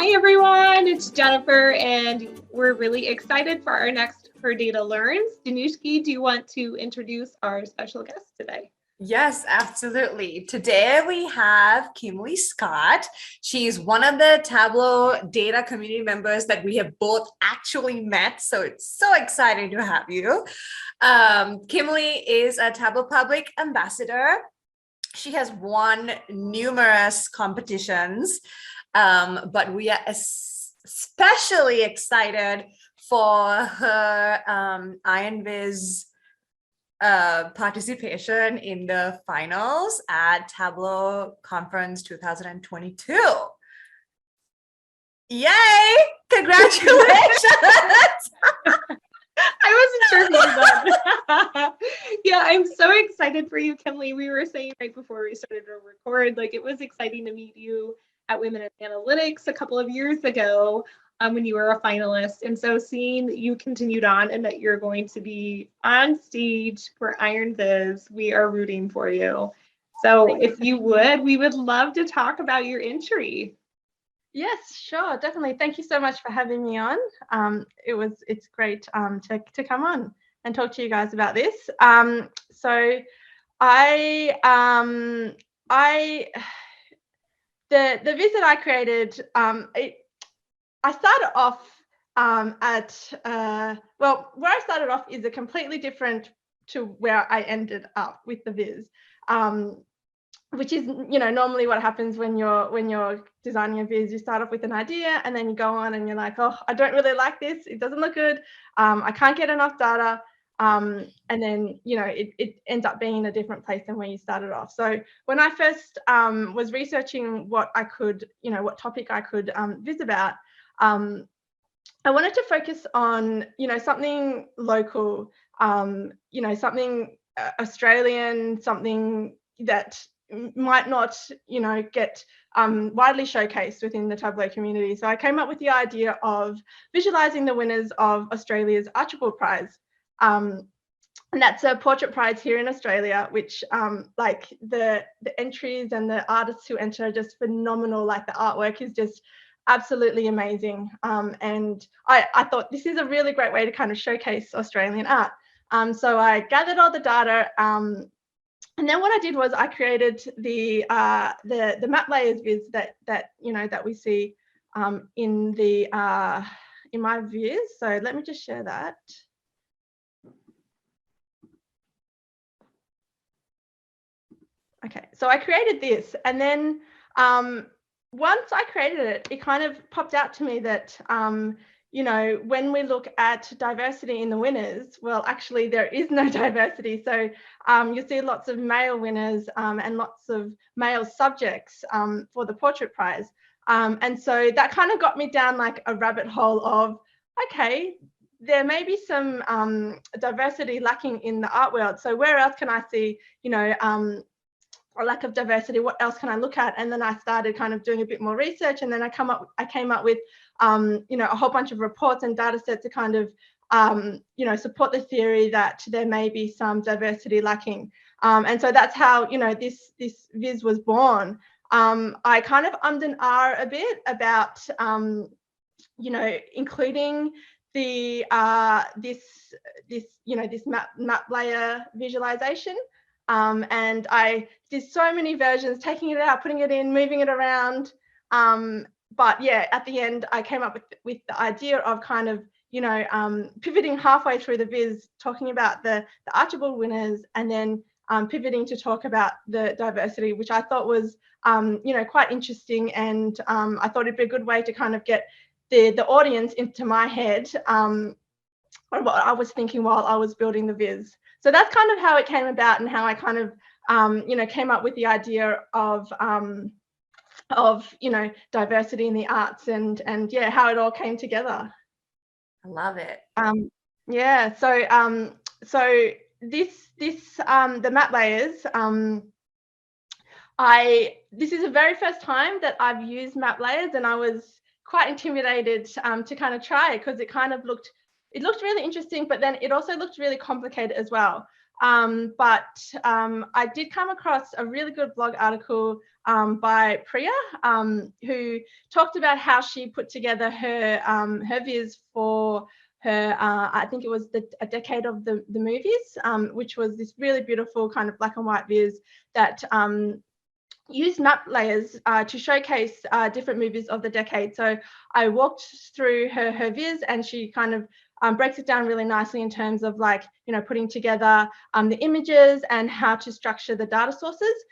Hi everyone, it's Jennifer, and we're really excited for our next Her Data Learns. Danushki, do you want to introduce our special guest today? Yes, absolutely. Today we have Kimberly Scott. She's one of the Tableau data community members that we have both actually met. So it's so exciting to have you. Kimberly is a Tableau Public Ambassador. She has won numerous competitions, but we are especially excited for her IronViz participation in the finals at Tableau Conference 2022. Yay! Congratulations! I wasn't sure if you did. Yeah, I'm so excited for you, Kimberly. We were saying right before we started to record, like it was exciting to meet you at Women in Analytics a couple of years ago when you were a finalist. And so seeing that you continued on and that you're going to be on stage for IronViz, we are rooting for you. So if you would, we would love to talk about your entry. Yes, sure, definitely. Thank you so much for having me on. It's great to come on and talk to you guys about this. So the viz that I created, I started off where I started off is a completely different to where I ended up with the viz. Which is, normally what happens when you're designing a viz. You start off with an idea and then you go on and you're like, oh, I don't really like this. It doesn't look good. I can't get enough data. And then, it ends up being in a different place than where you started off. So when I first was researching what topic I could viz about, I wanted to focus on, something local, something Australian, something that might not, get widely showcased within the Tableau community. So I came up with the idea of visualizing the winners of Australia's Archibald Prize. And that's a portrait prize here in Australia, which like the entries and the artists who enter are just phenomenal. Like the artwork is just absolutely amazing. And I thought this is a really great way to kind of showcase Australian art. So I gathered all the data. And then what I did was I created the map layers viz that we see in my viz. So let me just share that. Okay, so I created this, and then once I created it, it kind of popped out to me that when we look at diversity in the winners, well, actually there is no diversity. So you see lots of male winners and lots of male subjects for the portrait prize. And so that kind of got me down like a rabbit hole of, okay, there may be some diversity lacking in the art world. So where else can I see, a lack of diversity? What else can I look at? And then I started kind of doing a bit more research, and then I came up with a whole bunch of reports and data sets to kind of support the theory that there may be some diversity lacking. And so that's how this viz was born. I kind of ummed and ahed a bit about including the this map layer visualization. And I did so many versions, taking it out, putting it in, moving it around. But yeah, at the end, I came up with the idea of kind of, pivoting halfway through the viz, talking about the Archibald winners, and then pivoting to talk about the diversity, which I thought was, quite interesting. And I thought it'd be a good way to kind of get the audience into my head on what I was thinking while I was building the viz. So that's kind of how it came about, and how I kind of, came up with the idea of diversity in the arts, and yeah, how it all came together. I love it. Yeah. So this the map layers. This is the very first time that I've used map layers, and I was quite intimidated to kind of try it, because it kind of looked really interesting, but then it also looked really complicated as well. But I did come across a really good blog article by Priya, who talked about how she put together her viz for her, I think it was a decade of the movies, which was this really beautiful kind of black and white viz that used map layers to showcase different movies of the decade. So I walked through her viz, and she kind of breaks it down really nicely in terms of, like, you know, putting together the images and how to structure the data sources.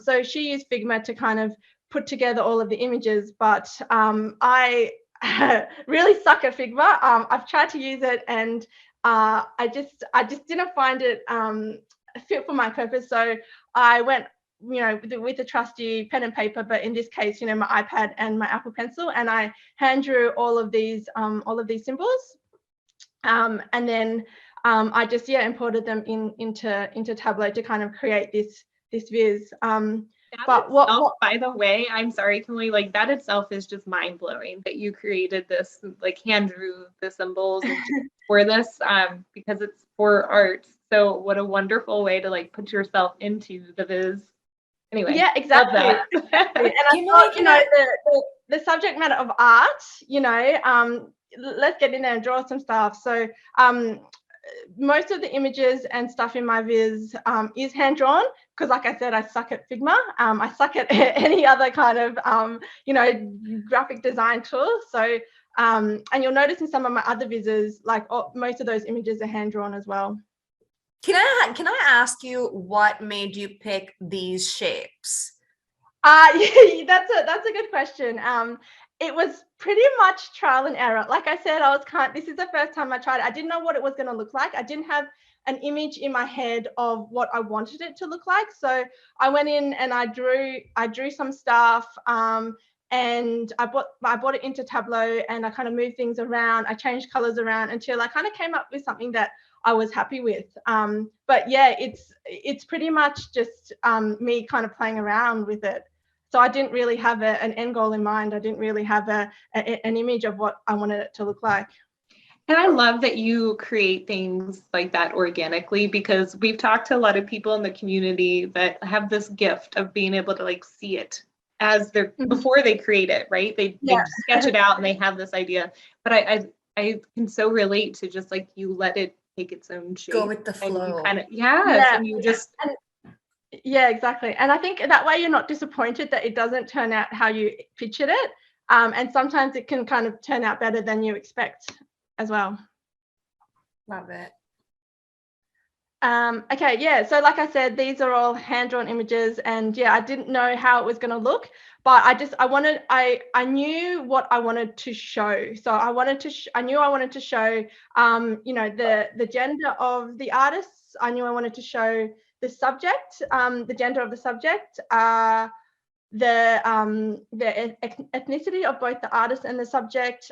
So she used Figma to kind of put together all of the images, but I really suck at Figma. I've tried to use it, and I just didn't find it fit for my purpose. So I went, you know, with the trusty pen and paper, but in this case, you know, my iPad and my Apple Pencil, and I hand drew all of these symbols, and then I just imported them into Tableau to kind of create this viz. But what, by the way, I'm sorry, Kimberly, like that itself is just mind blowing that you created this, like hand drew the symbols for this, because it's for art. So what a wonderful way to like put yourself into the viz. Anyway, yeah, exactly. And I thought, you know, the subject matter of art, you know, let's get in there and draw some stuff. So most of the images and stuff in my viz is hand drawn, because like I said, I suck at Figma. I suck at any other kind of you know, graphic design tool. So and you'll notice in some of my other vizes, like most of those images are hand drawn as well. Can I ask you what made you pick these shapes? Yeah, that's a good question. It was pretty much trial and error. Like I said, this is the first time I tried it. I didn't know what it was going to look like. I didn't have an image in my head of what I wanted it to look like. So I went in and I drew some stuff, and I brought it into Tableau, and I kind of moved things around. I changed colors around until I kind of came up with something that I was happy with. But yeah, it's pretty much just me kind of playing around with it. So I didn't really have an end goal in mind. I didn't really have an image of what I wanted it to look like. And I love that you create things like that organically, because we've talked to a lot of people in the community that have this gift of being able to like see it as they're before they create it, right? They sketch it out and they have this idea. But I can so relate to just like you let it take its own shape. Go with the flow. And you kind of, and you just yeah, exactly. And I think that way you're not disappointed that it doesn't turn out how you pictured it. And sometimes it can kind of turn out better than you expect as well. Love it. Okay, yeah, so like I said, these are all hand-drawn images, and yeah, I didn't know how it was going to look, but I knew what I wanted to show. So I knew I wanted to show you know, the gender of the artists. I knew I wanted to show the subject, the gender of the subject, the ethnicity of both the artist and the subject,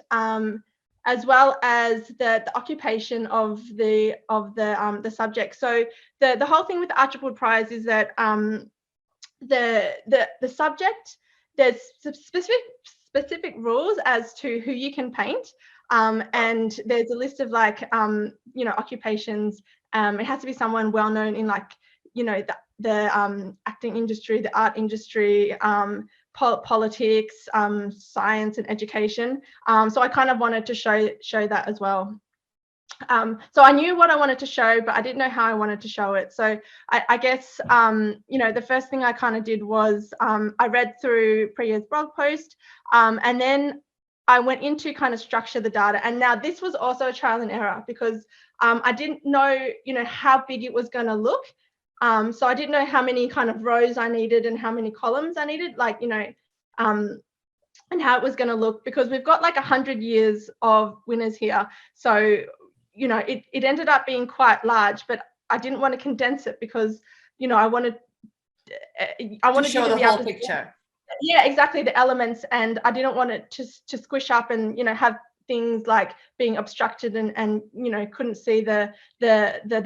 as well as the occupation of the subject. So the whole thing with the Archibald Prize is that the subject, there's specific rules as to who you can paint, and there's a list of like you know, occupations. It has to be someone well known in, like, you know, the acting industry, the art industry, politics, science and education. So I kind of wanted to show that as well. So I knew what I wanted to show, but I didn't know how I wanted to show it. So I guess, you know, the first thing I kind of did was I read through Priya's blog post, and then I went into kind of structure the data. And now this was also a trial and error, because I didn't know, you know, how big it was going to look. So I didn't know how many kind of rows I needed and how many columns I needed, like, you know, and how it was going to look, because we've got like 100 years of winners here. So, you know, it ended up being quite large, but I didn't want to condense it because, you know, I wanted to show the whole picture. Yeah, exactly, the elements, and I didn't want it to squish up and, you know, have things like being obstructed and you know, couldn't see the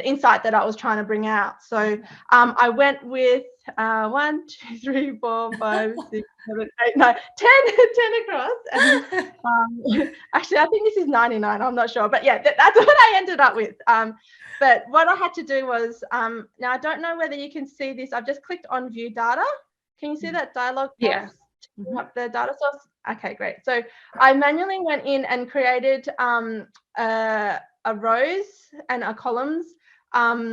insight that I was trying to bring out. So I went with 1, 2, 3, 4, 5, 6, 7, 8, 9, 10 across. And actually, I think this is 99. I'm not sure, but yeah, that's what I ended up with. But what I had to do was, now I don't know whether you can see this. I've just clicked on View Data. Can you see that dialog box? Yeah. Up the data source. Okay, great. So I manually went in and created a rows and a columns column,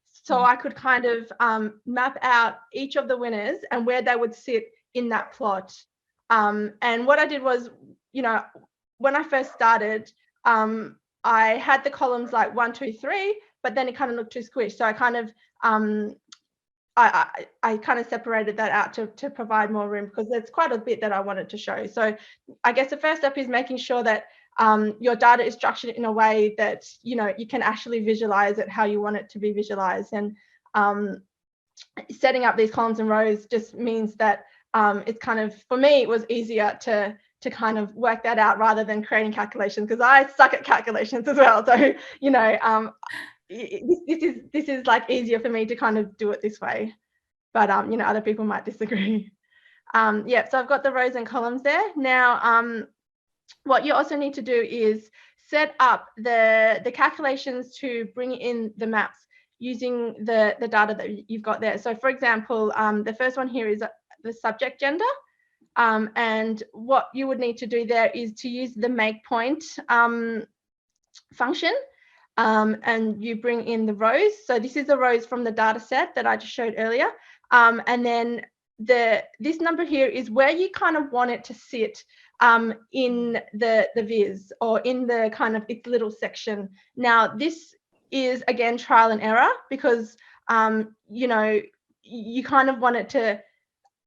so I could kind of map out each of the winners and where they would sit in that plot. And what I did was, you know, when I first started, I had the columns like 1, 2, 3, but then it kind of looked too squished. So I kind of I kind of separated that out to provide more room, because there's quite a bit that I wanted to show. So I guess the first step is making sure that your data is structured in a way that, you know, you can actually visualize it how you want it to be visualized. And setting up these columns and rows just means that it's kind of, for me, it was easier to kind of work that out rather than creating calculations, because I suck at calculations as well. So, you know, this is like easier for me to kind of do it this way, but you know, other people might disagree. Yeah, so I've got the rows and columns there. Now, what you also need to do is set up the calculations to bring in the maps using the data that you've got there. So for example, the first one here is the subject gender. And what you would need to do there is to use the make point function. And you bring in the rows. So this is the rows from the data set that I just showed earlier. And then this number here is where you kind of want it to sit in the viz, or in the kind of its little section. Now, this is again trial and error, because you know, you kind of want it to,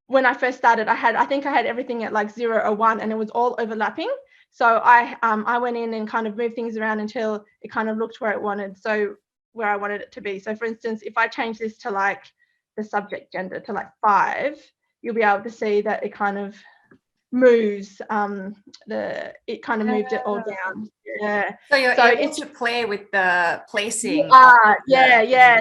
when I first started, I think I had everything at like 0 or 1, and it was all overlapping. So I went in and kind of moved things around until it kind of looked where I wanted it to be. So for instance, if I change this to like the subject gender to like 5, you'll be able to see that it kind of moves it kind of moved it all down. Yeah. So you're able to play with the placing. Yeah.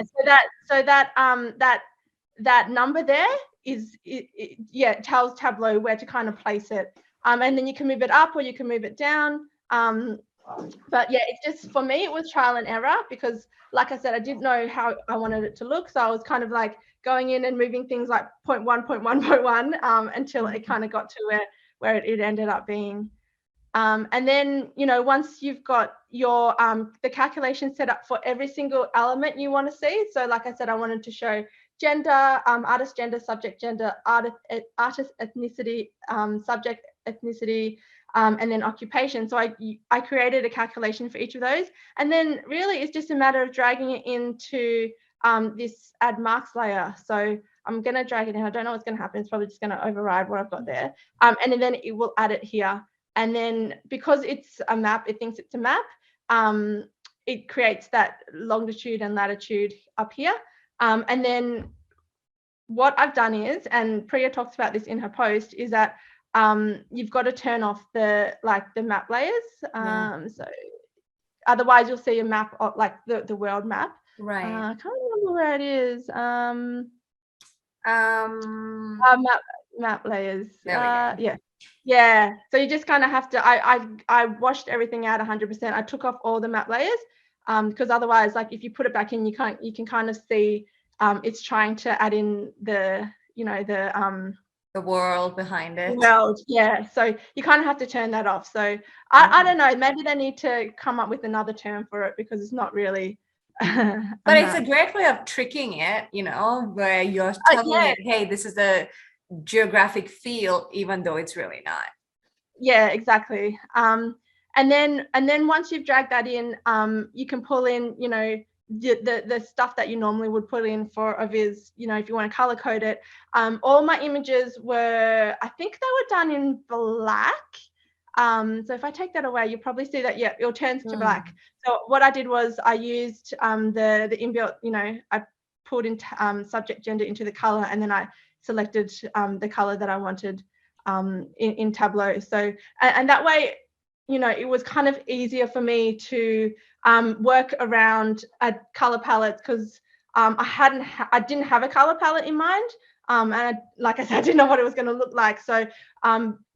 So that number there is it tells Tableau where to kind of place it. And then you can move it up or you can move it down. But yeah, it's just, for me, it was trial and error, because like I said, I didn't know how I wanted it to look. So I was kind of like going in and moving things like 0.1, 0.1, 0.1 until it kind of got to where it ended up being. And then, you know, once you've got your the calculation set up for every single element you want to see. So like I said, I wanted to show gender, artist gender, subject gender, artist ethnicity, subject ethnicity, and then occupation. So I created a calculation for each of those. And then really it's just a matter of dragging it into this add marks layer. So I'm going to drag it in. I don't know what's going to happen. It's probably just going to override what I've got there. And then it will add it here. And then because it's a map, it thinks it's a map. It creates that longitude and latitude up here. And then what I've done is, and Priya talks about this in her post, is that you've got to turn off the map layers. So otherwise you'll see a map of like the world map. Right. I can't remember where it is. Map layers. Yeah. So you just kind of have to. I washed everything out 100%. I took off all the map layers because otherwise, like if you put it back in, you can kind of see it's trying to add in the world behind it. World, yeah. So you kind of have to turn that off. So I don't know. Maybe they need to come up with another term for it because it's not really. But it's a great way of tricking it, you know, where you're telling it, hey, this is the geographic field, even though it's really not. Yeah, exactly. And then once you've dragged that in, you can pull in, you know, the stuff that you normally would put in for a viz, you know, if you want to color code it. All my images were, I think they were done in black. So if I take that away, you'll probably see that, yeah, it'll turn to black. So what I did was I used the inbuilt, you know, I pulled in subject gender into the color, and then I selected the color that I wanted in Tableau. So, and that way, you know, it was kind of easier for me to work around color palettes, because I didn't have a color palette in mind. Like I said, I didn't know what it was going to look like. So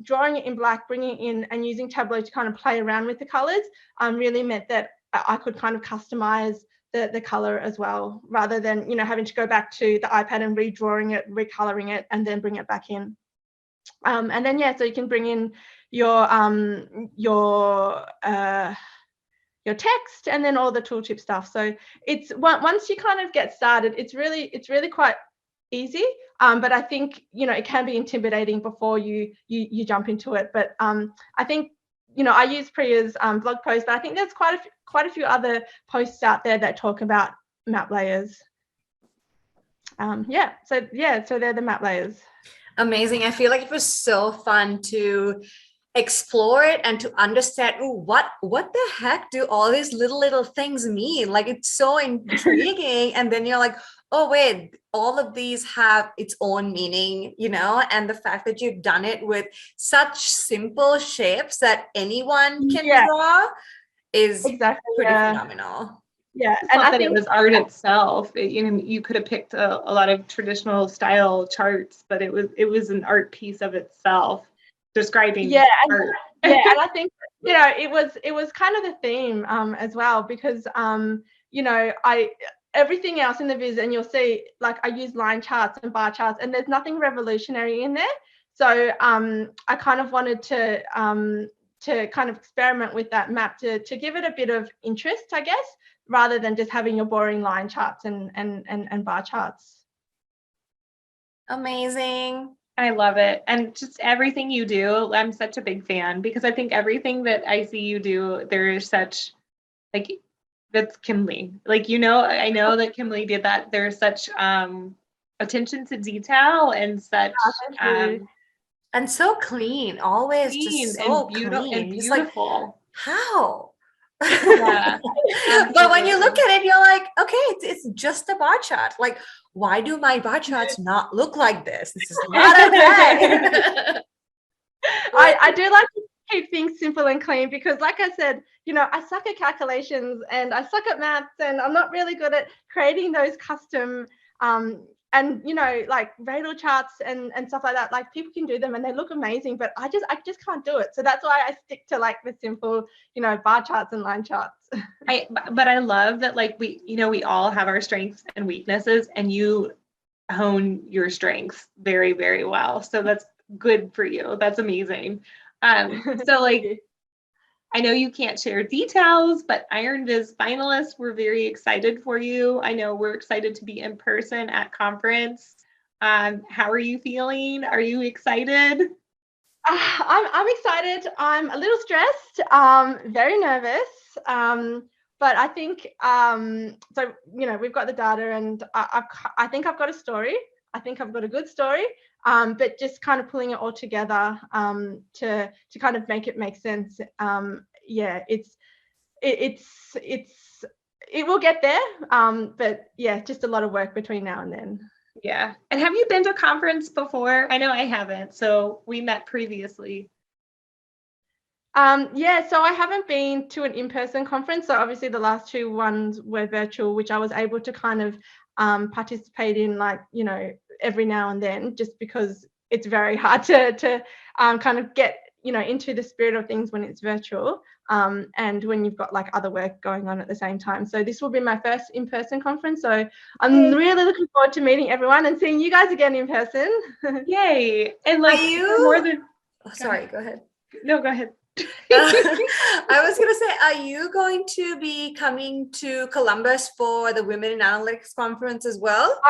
drawing it in black, bringing it in and using Tableau to kind of play around with the colors really meant that I could kind of customize the color as well, rather than, having to go back to the iPad and redrawing it, recoloring it, and then bring it back in. And then, so you can bring in your text and then all the tooltip stuff. So it's once you kind of get started, it's really quite easy. But I think, it can be intimidating before you jump into it. But I think, I use Priya's blog post, but I think there's quite a few other posts out there that talk about map layers. So they're the map layers. Amazing. I feel like it was so fun to explore it and to understand, what the heck do all these little things mean? Like, it's so intriguing. And then you're like, oh wait, all of these have its own meaning, and the fact that you've done it with such simple shapes that anyone can draw is pretty phenomenal. Yeah, and I think it was art itself. You could have picked a lot of traditional style charts, but it was an art piece of itself, describing art. And I think it was kind of the theme as well, because everything else in the viz, and you'll see, like, I use line charts and bar charts, and there's nothing revolutionary in there. So I kind of wanted to kind of experiment with that map to give it a bit of interest, I guess, rather than just having your boring line charts and bar charts. Amazing. I love it. And just everything you do, I'm such a big fan, because I think everything that I see you do, there is such, like, that's Kimberly. Like, I know that Kimberly did that. There's such attention to detail and such and so clean, always clean, just so beautiful clean. And beautiful. Like, how? Yeah. But when you look at it, you're like, okay, it's just a bar chart. Like, why do my bar charts not look like this? This is not okay. I do like to keep things simple and clean, because, like I said, I suck at calculations and I suck at maths, and I'm not really good at creating those custom and like radal charts and stuff like that. Like, people can do them and they look amazing, but I just can't do it. So that's why I stick to, like, the simple bar charts and line charts. But I love that, like, we all have our strengths and weaknesses, and you hone your strengths very, very well. So that's good for you. That's amazing. So, like, I know you can't share details, but Iron Viz finalists, we're very excited for you. I know we're excited to be in person at conference. How are you feeling? Are you excited? I'm excited. I'm a little stressed, very nervous. But I think, so, we've got the data, and I think I've got a story. I think I've got a good story, but just kind of pulling it all together to kind of make it make sense. It will get there, but just a lot of work between now and then. Yeah. And have you been to a conference before? I know I haven't, so we met previously. So I haven't been to an in-person conference. So obviously the last two ones were virtual, which I was able to kind of participate in, like, every now and then, just because it's very hard to kind of get, into the spirit of things when it's virtual, and when you've got, like, other work going on at the same time. So this will be my first in-person conference. So I'm really looking forward to meeting everyone and seeing you guys again in person. Yay. And, like, more than... Sorry, go ahead. No, go ahead. I was gonna say, are you going to be coming to Columbus for the Women in Analytics conference as well?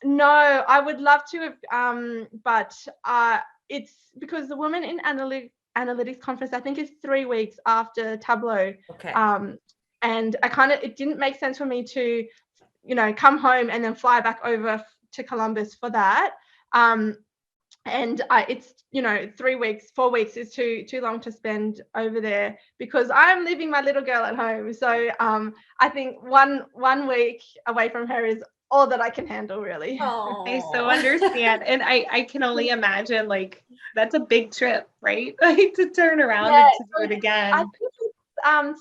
No, I would love to have, but it's because the Women in Analytics conference, I think, is 3 weeks after Tableau. Okay. And it didn't make sense for me to, come home and then fly back over to Columbus for that. And it's 3 weeks, 4 weeks is too long to spend over there, because I'm leaving my little girl at home. So I think one week away from her is all that I can handle, really. I so understand. And I can only imagine, like, that's a big trip, right? Like, to turn around and to do it again. I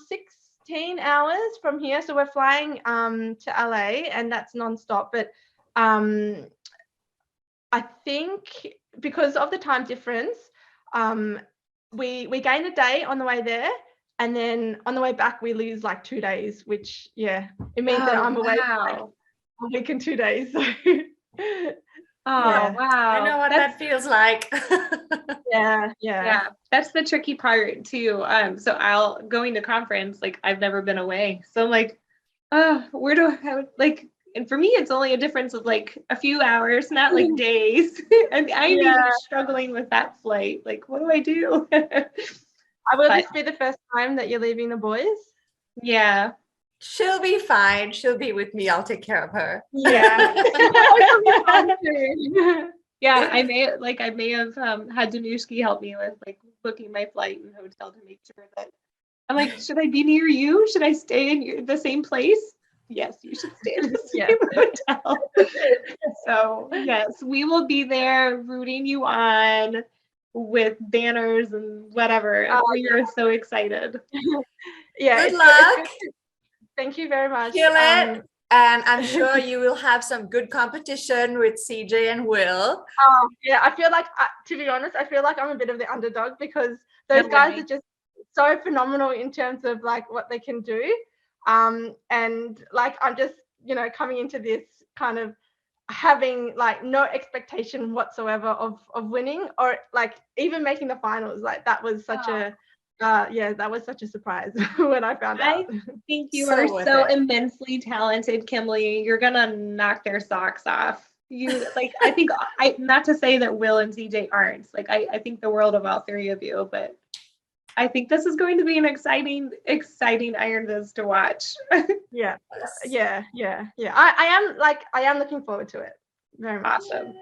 think it's 16 hours from here. So we're flying to LA, and that's nonstop. But I think because of the time difference, we gain a day on the way there, and then on the way back we lose like 2 days, which it means that I'm away for like a week and 2 days. So wow. I know what that feels like. yeah. That's the tricky part too. So I'll going to conference, like I've never been away. So I'm like, where do I like, and for me it's only a difference of like a few hours, not like days. And I'm even struggling with that flight. Like, what do I do? Will this be the first time that you're leaving the boys? Yeah. She'll be fine. She'll be with me. I'll take care of her. Yeah. Yeah, I may have had Danushki help me with like booking my flight and hotel to make sure that I'm like, should I be near you? Should I stay in the same place? Yes, you should stay in the same hotel. So yes, we will be there rooting you on with banners and whatever. We are so excited. Good luck. Thank you very much. Kill it. And I'm sure you will have some good competition with CJ and Will. I feel like, to be honest, I feel like I'm a bit of the underdog because those guys are just so phenomenal in terms of like what they can do. And like I'm just, coming into this kind of having like no expectation whatsoever of winning or like even making the finals. Like that was such a that was such a surprise when I found out. I think you are so immensely talented, Kimberly. You're gonna knock their socks off. You like, I think not to say that Will and CJ aren't. Like I think the world of all three of you, but I think this is going to be an exciting Iron Viz to watch. Yeah. I am looking forward to it. Very much. Awesome.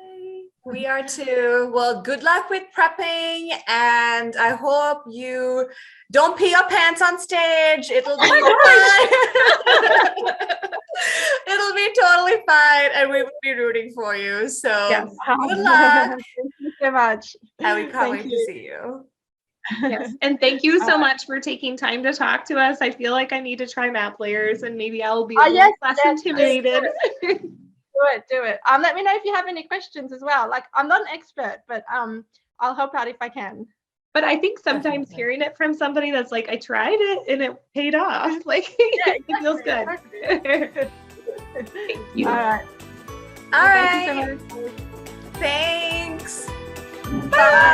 We are too. Well, good luck with prepping, and I hope you don't pee your pants on stage. It'll be fine. It'll be totally fine, and we will be rooting for you. So good luck. Thank you so much. And we can't wait to see you. Yes, and thank you so much for taking time to talk to us. I feel like I need to try map layers, and maybe I'll be less intimidated. Do it. Let me know if you have any questions as well. Like I'm not an expert, but I'll help out if I can. But I think sometimes hearing it from somebody that's like, I tried it and it paid off. Like it feels good. Thank you. All right. All right. Thank you so much. Thanks. Bye.